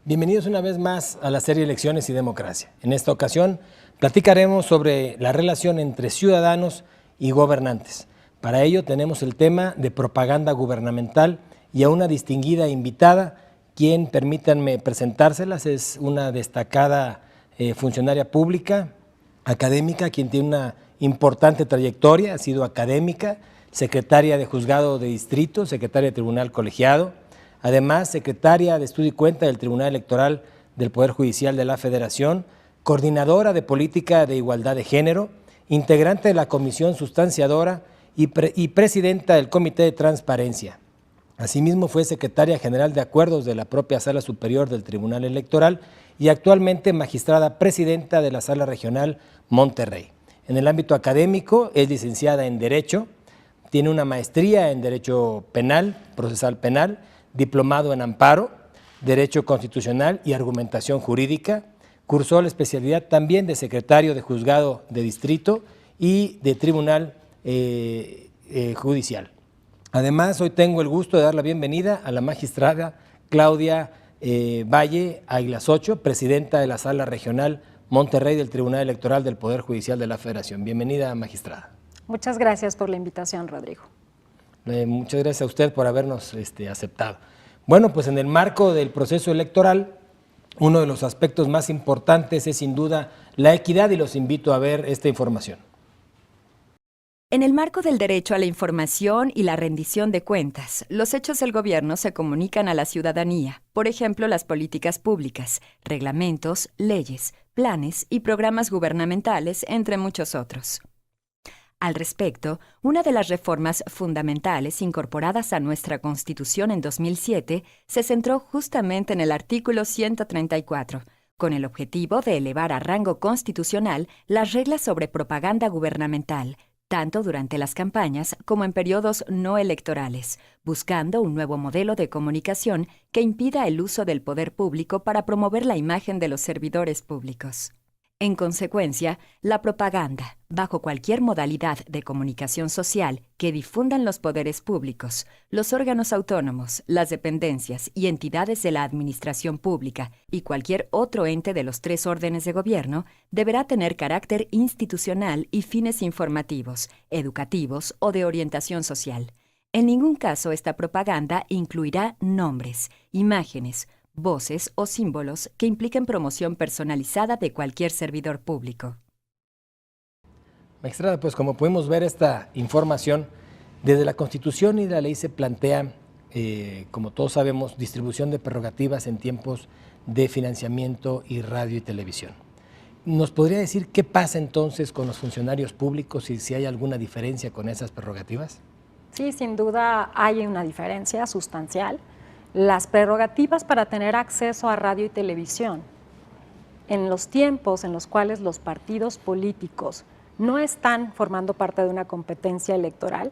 Bienvenidos una vez más a la serie Elecciones y Democracia. En esta ocasión platicaremos sobre la relación entre ciudadanos y gobernantes. Para ello tenemos el tema de propaganda gubernamental y a una distinguida invitada, quien, permítanme presentárselas, es una destacada funcionaria pública, académica, quien tiene una importante trayectoria, ha sido académica, secretaria de Juzgado de Distrito, secretaria de Tribunal Colegiado, además secretaria de Estudio y Cuenta del Tribunal Electoral del Poder Judicial de la Federación, coordinadora de Política de Igualdad de Género, integrante de la Comisión Sustanciadora y presidenta del Comité de Transparencia. Asimismo fue secretaria general de Acuerdos de la propia Sala Superior del Tribunal Electoral y actualmente magistrada presidenta de la Sala Regional Monterrey. En el ámbito académico es licenciada en Derecho, tiene una maestría en Derecho Penal, Procesal Penal, diplomado en Amparo, Derecho Constitucional y Argumentación Jurídica. Cursó la especialidad también de secretario de Juzgado de Distrito y de Tribunal Judicial. Además, hoy tengo el gusto de dar la bienvenida a la magistrada Claudia Valle Águilas Ocho, presidenta de la Sala Regional Monterrey del Tribunal Electoral del Poder Judicial de la Federación. Bienvenida, magistrada. Muchas gracias por la invitación, Rodrigo. Muchas gracias a usted por habernos aceptado. Bueno, pues en el marco del proceso electoral, uno de los aspectos más importantes es sin duda la equidad y los invito a ver esta información. En el marco del derecho a la información y la rendición de cuentas, los hechos del gobierno se comunican a la ciudadanía, por ejemplo, las políticas públicas, reglamentos, leyes, planes y programas gubernamentales, entre muchos otros. Al respecto, una de las reformas fundamentales incorporadas a nuestra Constitución en 2007 se centró justamente en el artículo 134, con el objetivo de elevar a rango constitucional las reglas sobre propaganda gubernamental, tanto durante las campañas como en periodos no electorales, buscando un nuevo modelo de comunicación que impida el uso del poder público para promover la imagen de los servidores públicos. En consecuencia, la propaganda, bajo cualquier modalidad de comunicación social que difundan los poderes públicos, los órganos autónomos, las dependencias y entidades de la administración pública y cualquier otro ente de los tres órdenes de gobierno, deberá tener carácter institucional y fines informativos, educativos o de orientación social. En ningún caso esta propaganda incluirá nombres, imágenes, voces o símbolos que impliquen promoción personalizada de cualquier servidor público. Magistrada, pues como podemos ver esta información, desde la Constitución y la ley se plantea, como todos sabemos, distribución de prerrogativas en tiempos de financiamiento y radio y televisión. ¿Nos podría decir qué pasa entonces con los funcionarios públicos y si hay alguna diferencia con esas prerrogativas? Sí, sin duda hay una diferencia sustancial. Las prerrogativas para tener acceso a radio y televisión en los tiempos en los cuales los partidos políticos no están formando parte de una competencia electoral,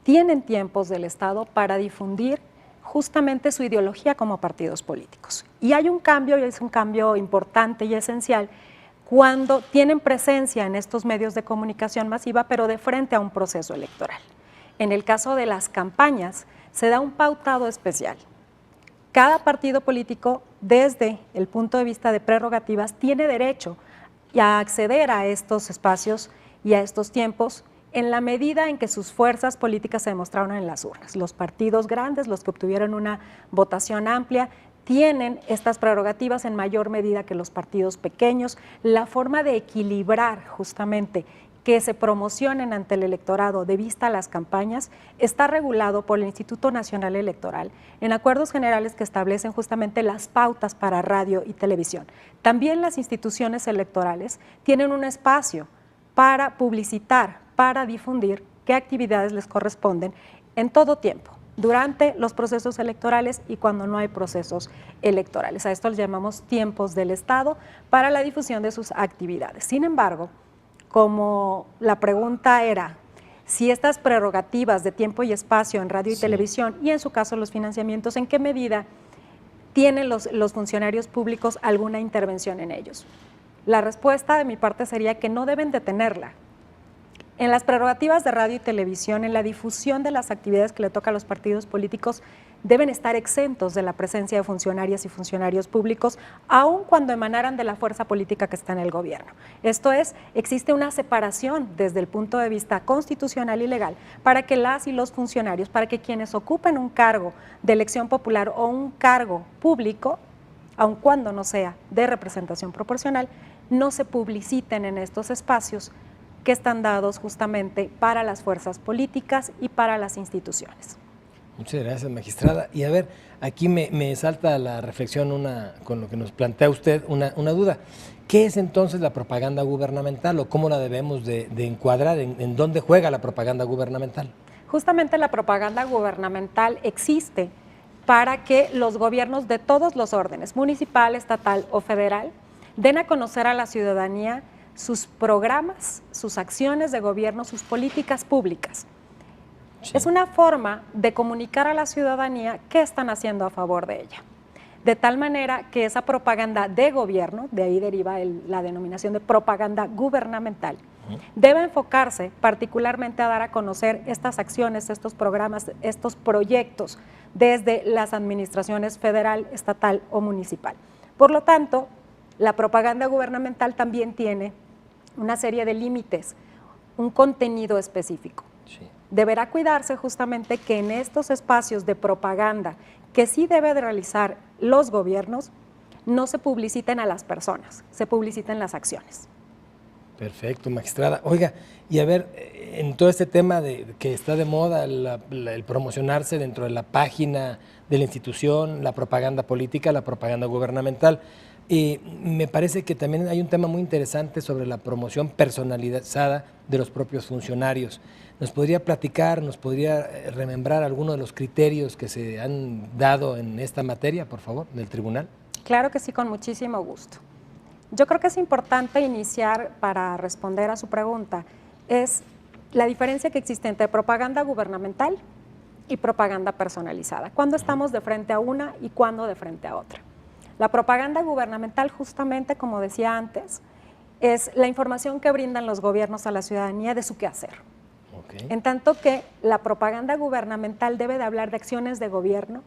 tienen tiempos del Estado para difundir justamente su ideología como partidos políticos. Y hay un cambio, y es un cambio importante y esencial, cuando tienen presencia en estos medios de comunicación masiva, pero de frente a un proceso electoral. En el caso de las campañas, se da un pautado especial. Cada partido político, desde el punto de vista de prerrogativas, tiene derecho a acceder a estos espacios y a estos tiempos en la medida en que sus fuerzas políticas se demostraron en las urnas. Los partidos grandes, los que obtuvieron una votación amplia, tienen estas prerrogativas en mayor medida que los partidos pequeños. La forma de equilibrar justamente que se promocionen ante el electorado de vista a las campañas está regulado por el Instituto Nacional Electoral en acuerdos generales que establecen justamente las pautas para radio y televisión. También las instituciones electorales tienen un espacio para publicitar, para difundir qué actividades les corresponden en todo tiempo, durante los procesos electorales y cuando no hay procesos electorales. A esto le llamamos tiempos del Estado para la difusión de sus actividades. Sin embargo, como la pregunta era si estas prerrogativas de tiempo y espacio en radio y televisión, y en su caso los financiamientos, ¿en qué medida tienen los funcionarios públicos alguna intervención en ellos? La respuesta de mi parte sería que no deben de tenerla. En las prerrogativas de radio y televisión, en la difusión de las actividades que le toca a los partidos políticos, deben estar exentos de la presencia de funcionarias y funcionarios públicos, aun cuando emanaran de la fuerza política que está en el gobierno. Esto es, existe una separación desde el punto de vista constitucional y legal para que las y los funcionarios, para que quienes ocupen un cargo de elección popular o un cargo público, aun cuando no sea de representación proporcional, no se publiciten en estos espacios que están dados justamente para las fuerzas políticas y para las instituciones. Muchas gracias, magistrada. Y a ver, aquí me salta la reflexión con lo que nos plantea usted una duda. ¿Qué es entonces la propaganda gubernamental o cómo la debemos de encuadrar? ¿En dónde juega la propaganda gubernamental? Justamente la propaganda gubernamental existe para que los gobiernos de todos los órdenes, municipal, estatal o federal, den a conocer a la ciudadanía sus programas, sus acciones de gobierno, sus políticas públicas. Sí. Es una forma de comunicar a la ciudadanía qué están haciendo a favor de ella. De tal manera que esa propaganda de gobierno, de ahí deriva la denominación de propaganda gubernamental, debe enfocarse particularmente a dar a conocer estas acciones, estos programas, estos proyectos desde las administraciones federal, estatal o municipal. Por lo tanto, la propaganda gubernamental también tiene una serie de límites, un contenido específico. Sí. Deberá cuidarse justamente que en estos espacios de propaganda que sí debe de realizar los gobiernos, no se publiciten a las personas, se publiciten las acciones. Perfecto, magistrada. Oiga, y a ver, en todo este tema de que está de moda el promocionarse dentro de la página de la institución, la propaganda política, la propaganda gubernamental, me parece que también hay un tema muy interesante sobre la promoción personalizada de los propios funcionarios. ¿Nos podría platicar, nos podría remembrar algunos de los criterios que se han dado en esta materia, por favor, del tribunal? Claro que sí, con muchísimo gusto. Yo creo que es importante iniciar para responder a su pregunta, es la diferencia que existe entre propaganda gubernamental y propaganda personalizada. ¿Cuándo estamos de frente a una y cuándo de frente a otra? La propaganda gubernamental, justamente, como decía antes, es la información que brindan los gobiernos a la ciudadanía de su quehacer. Okay. En tanto que la propaganda gubernamental debe de hablar de acciones de gobierno,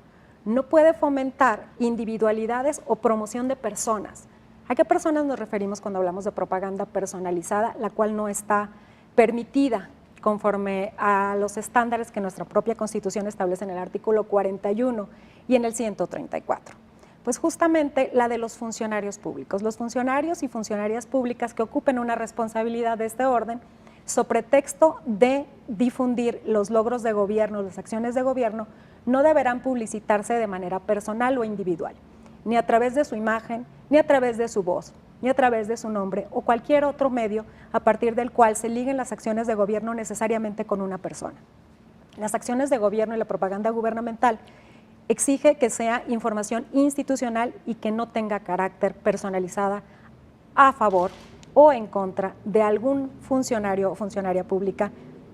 no puede fomentar individualidades o promoción de personas. ¿A qué personas nos referimos cuando hablamos de propaganda personalizada, la cual no está permitida conforme a los estándares que nuestra propia Constitución establece en el artículo 41 y en el 134? Pues justamente la de los funcionarios públicos. Los funcionarios y funcionarias públicas que ocupen una responsabilidad de este orden, sobre pretexto de difundir los logros de gobierno, las acciones de gobierno, no deberán publicitarse de manera personal o individual, ni a través de su imagen, ni a través de su voz, ni a través de su nombre o cualquier otro medio a partir del cual se liguen las acciones de gobierno necesariamente con una persona. Las acciones de gobierno y la propaganda gubernamental exige que sea información institucional y que no tenga carácter personalizada a favor o en contra de algún funcionario o funcionaria pública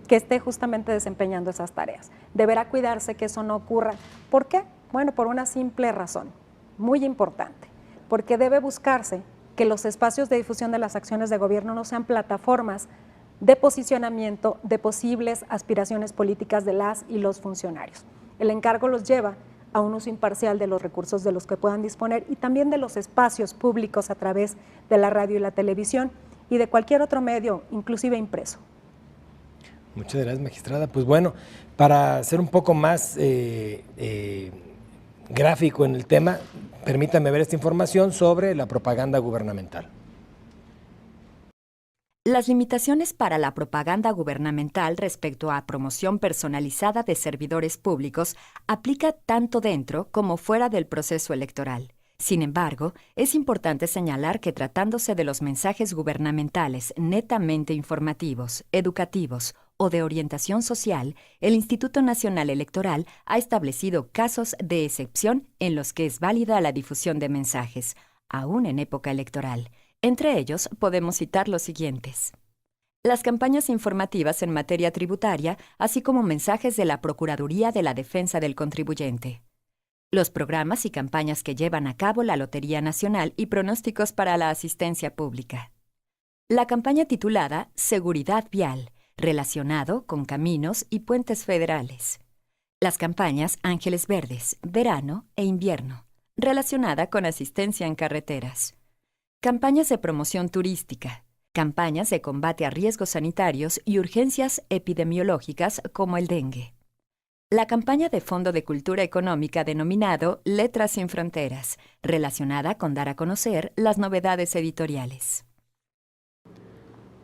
que esté justamente desempeñando esas tareas. Deberá cuidarse que eso no ocurra. ¿Por qué? Bueno, por una simple razón, muy importante, porque debe buscarse que los espacios de difusión de las acciones de gobierno no sean plataformas de posicionamiento de posibles aspiraciones políticas de las y los funcionarios. El encargo los lleva a un uso imparcial de los recursos de los que puedan disponer y también de los espacios públicos a través de la radio y la televisión y de cualquier otro medio, inclusive impreso. Muchas gracias, magistrada. Pues bueno, para ser un poco más gráfico en el tema, permítame ver esta información sobre la propaganda gubernamental. Las limitaciones para la propaganda gubernamental respecto a promoción personalizada de servidores públicos aplica tanto dentro como fuera del proceso electoral. Sin embargo, es importante señalar que tratándose de los mensajes gubernamentales netamente informativos, educativos o de orientación social, el Instituto Nacional Electoral ha establecido casos de excepción en los que es válida la difusión de mensajes, aún en época electoral. Entre ellos, podemos citar los siguientes: las campañas informativas en materia tributaria, así como mensajes de la Procuraduría de la Defensa del Contribuyente; los programas y campañas que llevan a cabo la Lotería Nacional y pronósticos para la asistencia pública; la campaña titulada Seguridad Vial, relacionado con caminos y puentes federales. Las campañas Ángeles Verdes, verano e invierno, relacionada con asistencia en carreteras. Campañas de promoción turística, campañas de combate a riesgos sanitarios y urgencias epidemiológicas como el dengue. La campaña de Fondo de Cultura Económica denominado Letras sin Fronteras, relacionada con dar a conocer las novedades editoriales.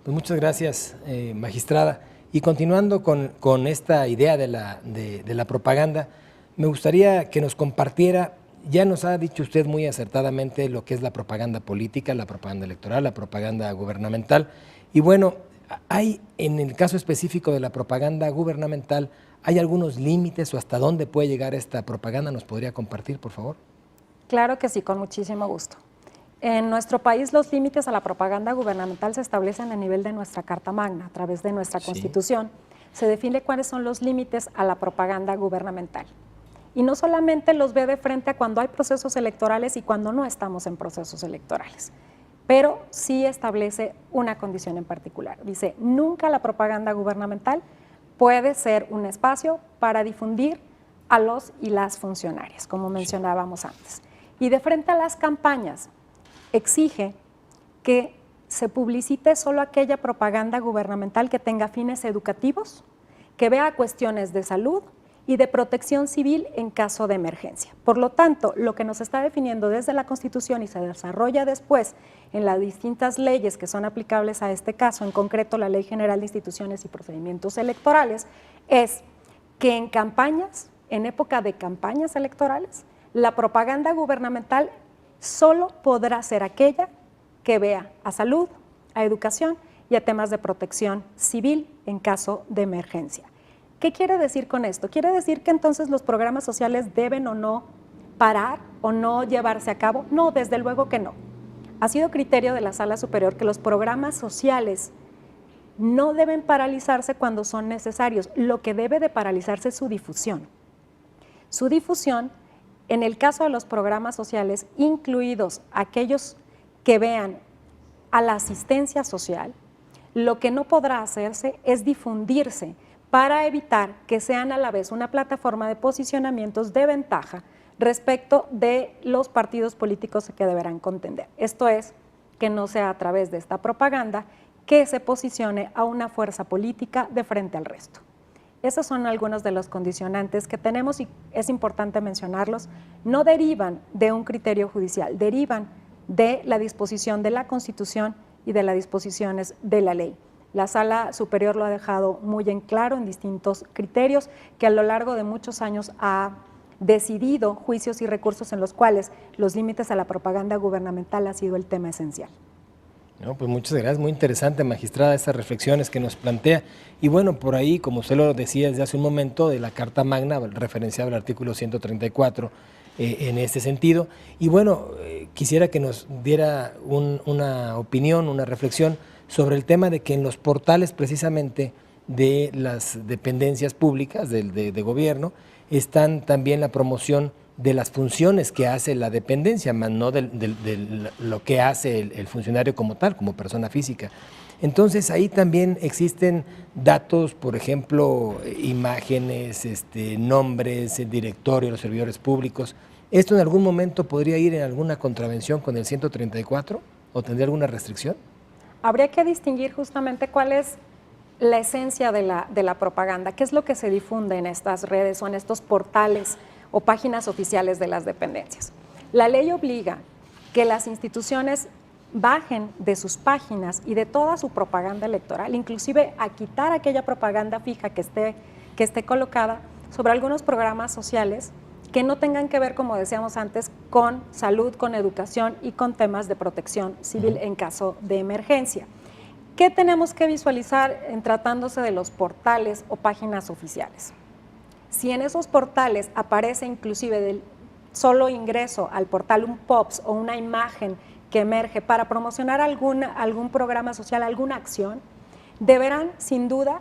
Pues muchas gracias, magistrada. Y continuando con esta idea de la propaganda, me gustaría que nos compartiera, ya nos ha dicho usted muy acertadamente lo que es la propaganda política, la propaganda electoral, la propaganda gubernamental. Y bueno, hay en el caso específico de la propaganda gubernamental, ¿hay algunos límites o hasta dónde puede llegar esta propaganda? ¿Nos podría compartir, por favor? Claro que sí, con muchísimo gusto. En nuestro país los límites a la propaganda gubernamental se establecen a nivel de nuestra Carta Magna, a través de nuestra Constitución. Se define cuáles son los límites a la propaganda gubernamental. Y no solamente los ve de frente a cuando hay procesos electorales y cuando no estamos en procesos electorales, pero sí establece una condición en particular. Dice, nunca la propaganda gubernamental puede ser un espacio para difundir a los y las funcionarias, como mencionábamos antes. Y de frente a las campañas, exige que se publicite solo aquella propaganda gubernamental que tenga fines educativos, que vea cuestiones de salud y de protección civil en caso de emergencia. Por lo tanto, lo que nos está definiendo desde la Constitución y se desarrolla después en las distintas leyes que son aplicables a este caso, en concreto la Ley General de Instituciones y Procedimientos Electorales, es que en campañas, en época de campañas electorales, la propaganda gubernamental solo podrá ser aquella que vea a salud, a educación y a temas de protección civil en caso de emergencia. ¿Qué quiere decir con esto? Quiere decir que entonces los programas sociales deben o no parar o no llevarse a cabo. No, desde luego que no. Ha sido criterio de la Sala Superior que los programas sociales no deben paralizarse cuando son necesarios. Lo que debe de paralizarse es su difusión. Su difusión, en el caso de los programas sociales, incluidos aquellos que vean a la asistencia social, lo que no podrá hacerse es difundirse para evitar que sean a la vez una plataforma de posicionamientos de ventaja respecto de los partidos políticos que deberán contender. Esto es, que no sea a través de esta propaganda que se posicione a una fuerza política de frente al resto. Esos son algunos de los condicionantes que tenemos y es importante mencionarlos. No derivan de un criterio judicial, derivan de la disposición de la Constitución y de las disposiciones de la ley. La Sala Superior lo ha dejado muy en claro en distintos criterios que a lo largo de muchos años ha decidido juicios y recursos en los cuales los límites a la propaganda gubernamental ha sido el tema esencial. No, pues muchas gracias, muy interesante, magistrada, estas reflexiones que nos plantea. Y bueno, por ahí, como usted lo decía desde hace un momento, de la Carta Magna, referenciaba el artículo 134 en este sentido. Y bueno, quisiera que nos diera una opinión, una reflexión sobre el tema de que en los portales precisamente de las dependencias públicas de gobierno están también la promoción de las funciones que hace la dependencia, más no de lo que hace el funcionario como tal, como persona física. Entonces ahí también existen datos, por ejemplo, imágenes, nombres, el directorio, los servidores públicos. ¿Esto en algún momento podría ir en alguna contravención con el 134 o tendría alguna restricción? Habría que distinguir justamente cuál es la esencia de la propaganda, qué es lo que se difunde en estas redes o en estos portales o páginas oficiales de las dependencias. La ley obliga que las instituciones bajen de sus páginas y de toda su propaganda electoral, inclusive a quitar aquella propaganda fija que esté colocada sobre algunos programas sociales que no tengan que ver, como decíamos antes, con salud, con educación y con temas de protección civil en caso de emergencia. ¿Qué tenemos que visualizar en tratándose de los portales o páginas oficiales? Si en esos portales aparece inclusive del solo ingreso al portal un POPS o una imagen que emerge para promocionar algún programa social, alguna acción, deberán sin duda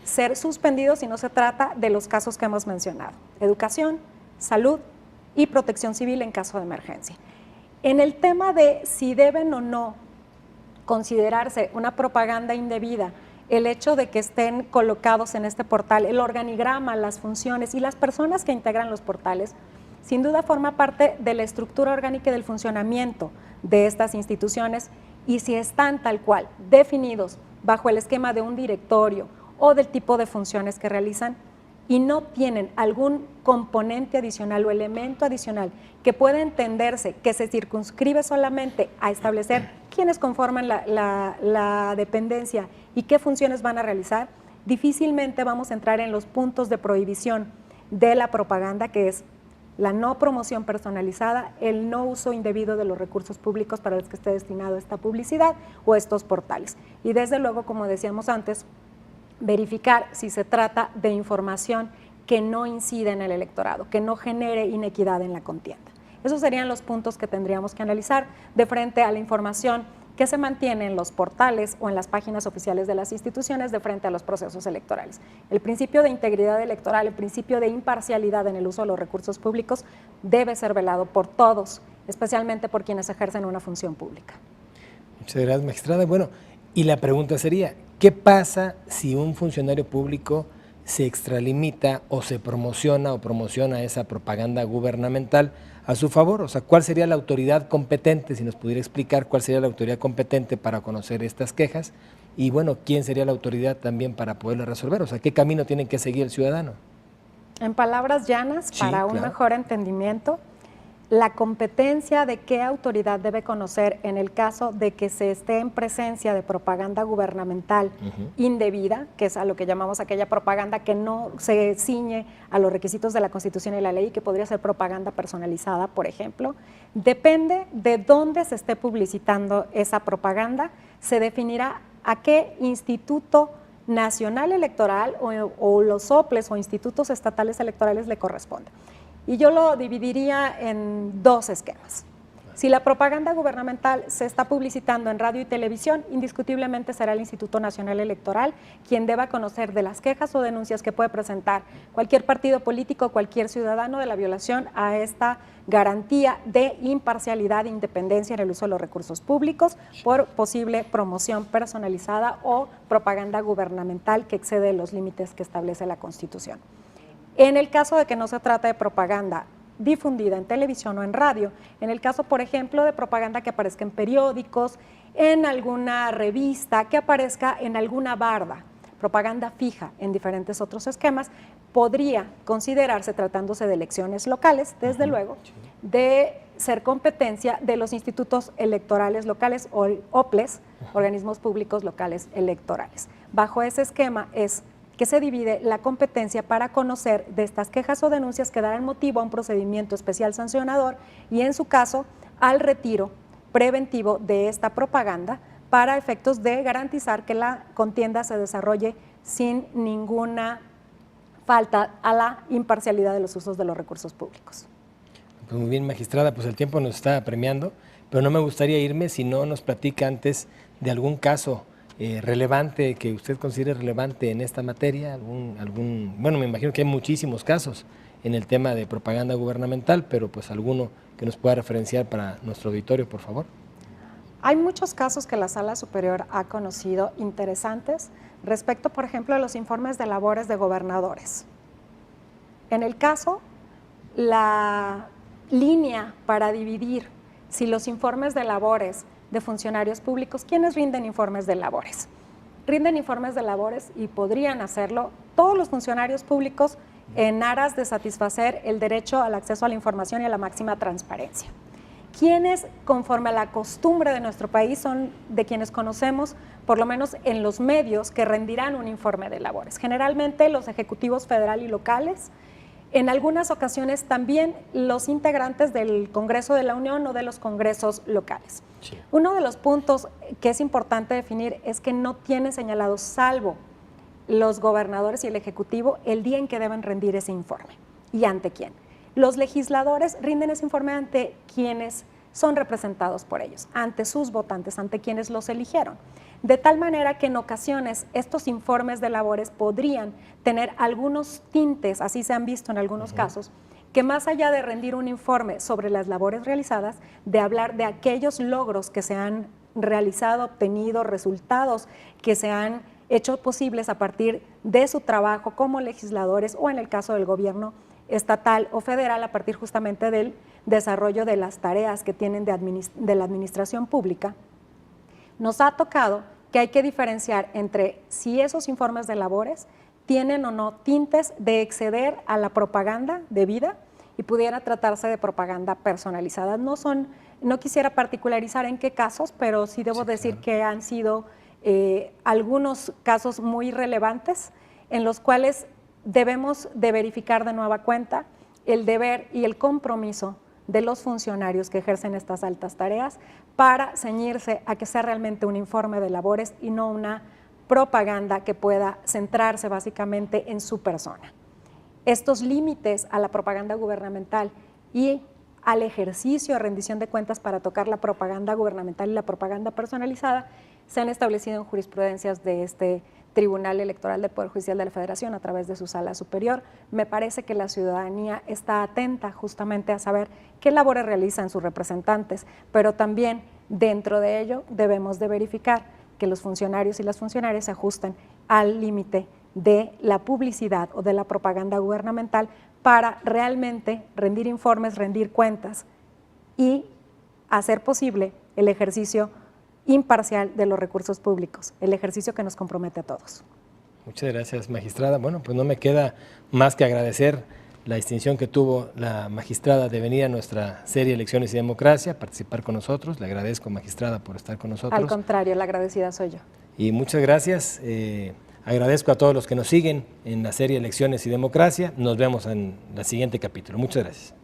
ser suspendidos si no se trata de los casos que hemos mencionado: educación, salud y protección civil en caso de emergencia. En el tema de si deben o no considerarse una propaganda indebida el hecho de que estén colocados en este portal, el organigrama, las funciones y las personas que integran los portales, sin duda forma parte de la estructura orgánica y del funcionamiento de estas instituciones, y si están tal cual definidos bajo el esquema de un directorio o del tipo de funciones que realizan y no tienen algún componente adicional o elemento adicional que pueda entenderse que se circunscribe solamente a establecer quiénes conforman la dependencia y qué funciones van a realizar, difícilmente vamos a entrar en los puntos de prohibición de la propaganda, que es la no promoción personalizada, el no uso indebido de los recursos públicos para los que esté destinado esta publicidad o estos portales. Y desde luego, como decíamos antes, verificar si se trata de información que no incide en el electorado, que no genere inequidad en la contienda. Esos serían los puntos que tendríamos que analizar de frente a la información que se mantiene en los portales o en las páginas oficiales de las instituciones de frente a los procesos electorales. El principio de integridad electoral, el principio de imparcialidad en el uso de los recursos públicos debe ser velado por todos, especialmente por quienes ejercen una función pública. Muchas gracias, magistrada. Bueno, y la pregunta sería, ¿qué pasa si un funcionario público se extralimita o se promociona o promociona esa propaganda gubernamental a su favor? O sea, ¿cuál sería la autoridad competente? Si nos pudiera explicar cuál sería la autoridad competente para conocer estas quejas y, bueno, ¿quién sería la autoridad también para poderla resolver? O sea, ¿qué camino tiene que seguir el ciudadano? En palabras llanas, Sí, para un claro. mejor entendimiento, la competencia de qué autoridad debe conocer en el caso de que se esté en presencia de propaganda gubernamental indebida, que es a lo que llamamos aquella propaganda que no se ciñe a los requisitos de la Constitución y la ley, que podría ser propaganda personalizada, por ejemplo, depende de dónde se esté publicitando esa propaganda, se definirá a qué instituto nacional electoral o los OPLES o institutos estatales electorales le corresponde. Y yo lo dividiría en dos esquemas. Si la propaganda gubernamental se está publicitando en radio y televisión, indiscutiblemente será el Instituto Nacional Electoral quien deba conocer de las quejas o denuncias que puede presentar cualquier partido político o cualquier ciudadano de la violación a esta garantía de imparcialidad e independencia en el uso de los recursos públicos por posible promoción personalizada o propaganda gubernamental que excede los límites que establece la Constitución. En el caso de que no se trate de propaganda difundida en televisión o en radio, en el caso, por ejemplo, de propaganda que aparezca en periódicos, en alguna revista, que aparezca en alguna barda, propaganda fija en diferentes otros esquemas, podría considerarse, tratándose de elecciones locales, desde luego, de ser competencia de los institutos electorales locales o OPLES, organismos públicos locales electorales. Bajo ese esquema es que se divide la competencia para conocer de estas quejas o denuncias que darán motivo a un procedimiento especial sancionador y, en su caso, al retiro preventivo de esta propaganda para efectos de garantizar que la contienda se desarrolle sin ninguna falta a la imparcialidad de los usos de los recursos públicos. Pues muy bien, magistrada, pues el tiempo nos está apremiando, pero no me gustaría irme si no nos platica antes de algún caso relevante, que usted considere relevante en esta materia, bueno, me imagino que hay muchísimos casos en el tema de propaganda gubernamental, pero pues alguno que nos pueda referenciar para nuestro auditorio, por favor. Hay muchos casos que la Sala Superior ha conocido interesantes respecto, por ejemplo, a los informes de labores de gobernadores. En el caso, la línea para dividir si los informes de labores de funcionarios públicos, ¿quiénes rinden informes de labores? Rinden informes de labores y podrían hacerlo todos los funcionarios públicos en aras de satisfacer el derecho al acceso a la información y a la máxima transparencia. Quienes, conforme a la costumbre de nuestro país, son de quienes conocemos, por lo menos en los medios, que rendirán un informe de labores. Generalmente los ejecutivos federal y locales, en algunas ocasiones también los integrantes del Congreso de la Unión o de los congresos locales. Sí. Uno de los puntos que es importante definir es que no tiene señalado, salvo los gobernadores y el Ejecutivo, el día en que deben rendir ese informe y ante quién. Los legisladores rinden ese informe ante quienes son representados por ellos, ante sus votantes, ante quienes los eligieron. De tal manera que en ocasiones estos informes de labores podrían tener algunos tintes, así se han visto en algunos casos, que más allá de rendir un informe sobre las labores realizadas, de hablar de aquellos logros que se han realizado, obtenido, resultados que se han hechos posibles a partir de su trabajo como legisladores o en el caso del gobierno estatal o federal a partir justamente del desarrollo de las tareas que tienen de la administración pública. Nos ha tocado que hay que diferenciar entre si esos informes de labores tienen o no tintes de exceder a la propaganda debida y pudiera tratarse de propaganda personalizada. No quisiera particularizar en qué casos, pero sí debo decir que han sido algunos casos muy relevantes en los cuales debemos de verificar de nueva cuenta el deber y el compromiso de los funcionarios que ejercen estas altas tareas para ceñirse a que sea realmente un informe de labores y no una propaganda que pueda centrarse básicamente en su persona. Estos límites a la propaganda gubernamental y al ejercicio de rendición de cuentas para tocar la propaganda gubernamental y la propaganda personalizada se han establecido en jurisprudencias de este Tribunal Electoral del Poder Judicial de la Federación a través de su sala superior. Me parece que la ciudadanía está atenta justamente a saber qué labores realizan sus representantes, pero también dentro de ello debemos de verificar que los funcionarios y las funcionarias se ajusten al límite de la publicidad o de la propaganda gubernamental para realmente rendir informes, rendir cuentas y hacer posible el ejercicio imparcial de los recursos públicos, el ejercicio que nos compromete a todos. Muchas gracias, magistrada. Bueno, pues no me queda más que agradecer la distinción que tuvo la magistrada de venir a nuestra serie Elecciones y Democracia, participar con nosotros. Le agradezco, magistrada, por estar con nosotros. Al contrario, la agradecida soy yo. Y muchas gracias. Agradezco a todos los que nos siguen en la serie Elecciones y Democracia. Nos vemos en el siguiente capítulo. Muchas gracias.